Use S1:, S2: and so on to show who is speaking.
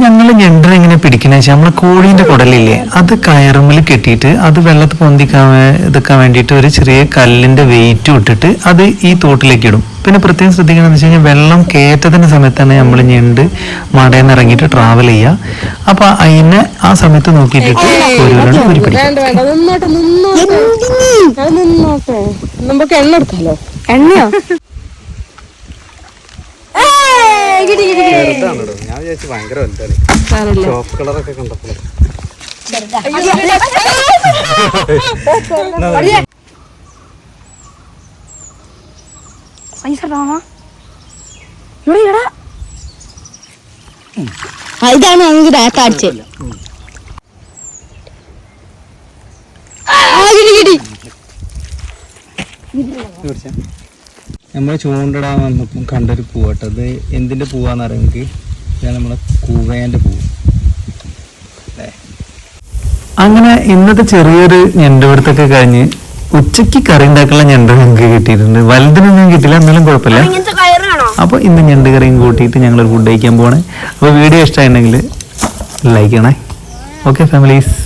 S1: ഞങ്ങള് ഞണ്ടിനെ ഇങ്ങനെ പിടിക്കുന്ന വെച്ചാൽ നമ്മളെ കോഴീന്റെ കുടലില്ലേ, അത് കയറുമ്പിൽ കെട്ടിയിട്ട് അത് വെള്ളത്തിൽ പൊന്തിക്കാൻ വേണ്ടിയിട്ട് ഒരു ചെറിയ കല്ലിന്റെ വെയിറ്റ് ഇട്ടിട്ട് അത് ഈ തോട്ടിലേക്ക് ഇടും. പിന്നെ പ്രത്യേകം ശ്രദ്ധിക്കണമെന്ന് വെച്ച് കഴിഞ്ഞാൽ വെള്ളം കയറ്റത്തിന്റെ സമയത്താണ് നമ്മൾ ഞണ്ട് മടയിൽ ഇറങ്ങിയിട്ട് ട്രാവൽ ചെയ്യുക. അപ്പൊ അതിനെ ആ സമയത്ത് നോക്കിയിട്ടിട്ട് ഒരു പിടിക്കും.
S2: എണ്ണയോ?
S1: ഞാൻ വിചാരിച്ചു ഭയങ്കര ചോപ്പ് കളറൊക്കെ കണ്ടപ്പോൾ
S2: ഇതാണ് നമുക്ക് കാണിച്ചത്.
S1: നമ്മൾ ചൂണ്ടിടാൻ വന്നപ്പം കണ്ടൊരു പൂവട്ടോ. അത് എന്തിന്റെ പൂവാന്ന് അറിയാമെങ്കിൽ നമ്മളെ കൂവേന്റെ പൂവ്. അങ്ങനെ ഇന്നത്തെ ചെറിയൊരു ഞണ്ടുപിടുത്തൊക്കെ കഴിഞ്ഞ് ഉച്ചക്ക് കറി ഉണ്ടാക്കാനുള്ള ഞണ്ട് ഞങ്ങൾക്ക് കിട്ടിയിട്ടുണ്ട്. വലുതിനൊന്നും കിട്ടില്ല, എന്നാലും കുഴപ്പമില്ല. അപ്പൊ ഇന്ന് ഞണ്ട് കറിയും കൂട്ടിയിട്ട് ഞങ്ങളൊരു ഫുഡ് കഴിക്കാൻ പോവാണ്. അപ്പൊ വീഡിയോ ഇഷ്ടമായിട്ടുണ്ടെങ്കിൽ ലൈക്ക് ചെയ്യണേ. Okay families.